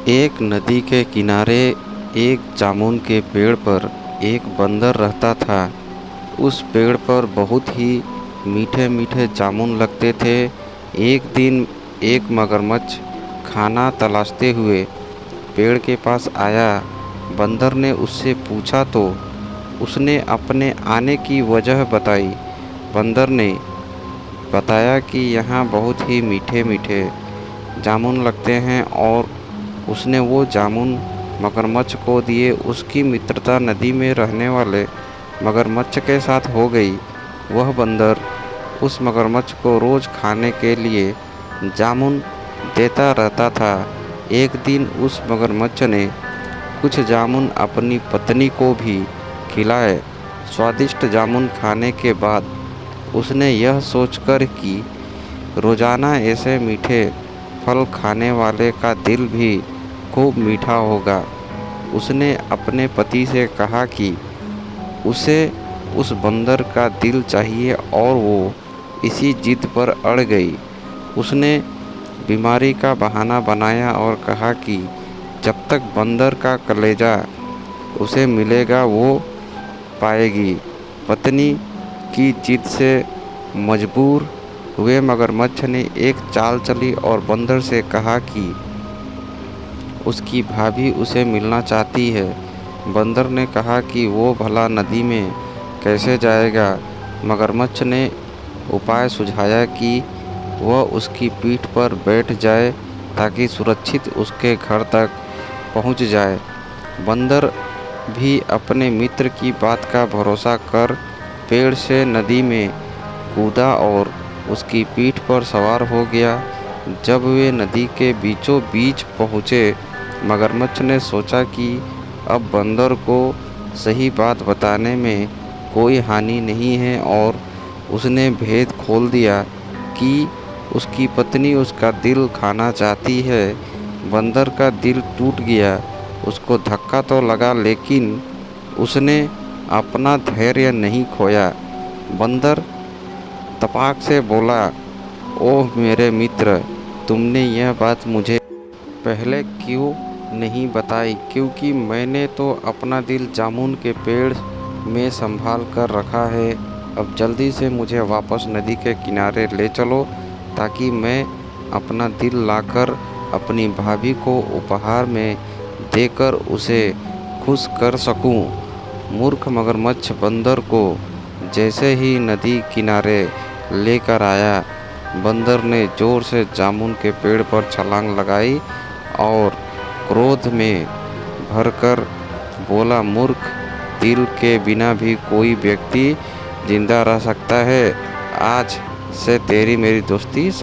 एक नदी के किनारे एक जामुन के पेड़ पर एक बंदर रहता था। उस पेड़ पर बहुत ही मीठे मीठे जामुन लगते थे। एक दिन एक मगरमच्छ खाना तलाशते हुए पेड़ के पास आया। बंदर ने उससे पूछा तो उसने अपने आने की वजह बताई। बंदर ने बताया कि यहाँ बहुत ही मीठे मीठे जामुन लगते हैं और उसने वो जामुन मगरमच्छ को दिए। उसकी मित्रता नदी में रहने वाले मगरमच्छ के साथ हो गई। वह बंदर उस मगरमच्छ को रोज़ खाने के लिए जामुन देता रहता था। एक दिन उस मगरमच्छ ने कुछ जामुन अपनी पत्नी को भी खिलाए। स्वादिष्ट जामुन खाने के बाद उसने यह सोचकर कि रोज़ाना ऐसे मीठे फल खाने वाले का दिल भी खूब मीठा होगा। उसने अपने पति से कहा कि उसे उस बंदर का दिल चाहिए और वो इसी जिद पर अड़ गई। उसने बीमारी का बहाना बनाया और कहा कि जब तक बंदर का कलेजा उसे मिलेगा वो पाएगी। पत्नी की जिद से मजबूर हुए मगरमच्छ ने एक चाल चली और बंदर से कहा कि उसकी भाभी उसे मिलना चाहती है। बंदर ने कहा कि वो भला नदी में कैसे जाएगा। मगरमच्छ ने उपाय सुझाया कि वह उसकी पीठ पर बैठ जाए ताकि सुरक्षित उसके घर तक पहुंच जाए। बंदर भी अपने मित्र की बात का भरोसा कर पेड़ से नदी में कूदा और उसकी पीठ पर सवार हो गया। जब वे नदी के बीचों बीच पहुँचे, मगरमच्छ ने सोचा कि अब बंदर को सही बात बताने में कोई हानि नहीं है और उसने भेद खोल दिया कि उसकी पत्नी उसका दिल खाना चाहती है। बंदर का दिल टूट गया। उसको धक्का तो लगा लेकिन उसने अपना धैर्य नहीं खोया। बंदर तपाक से बोला, ओह मेरे मित्र, तुमने यह बात मुझे पहले क्यों नहीं बताई? क्योंकि मैंने तो अपना दिल जामुन के पेड़ में संभाल कर रखा है। अब जल्दी से मुझे वापस नदी के किनारे ले चलो ताकि मैं अपना दिल लाकर अपनी भाभी को उपहार में देकर उसे खुश कर सकूं। मूर्ख मगरमच्छ बंदर को जैसे ही नदी किनारे लेकर आया, बंदर ने जोर से जामुन के पेड़ पर छलांग लगाई और क्रोध में भरकर बोला, मूर्ख, दिल के बिना भी कोई व्यक्ति जिंदा रह सकता है। आज से तेरी मेरी दोस्ती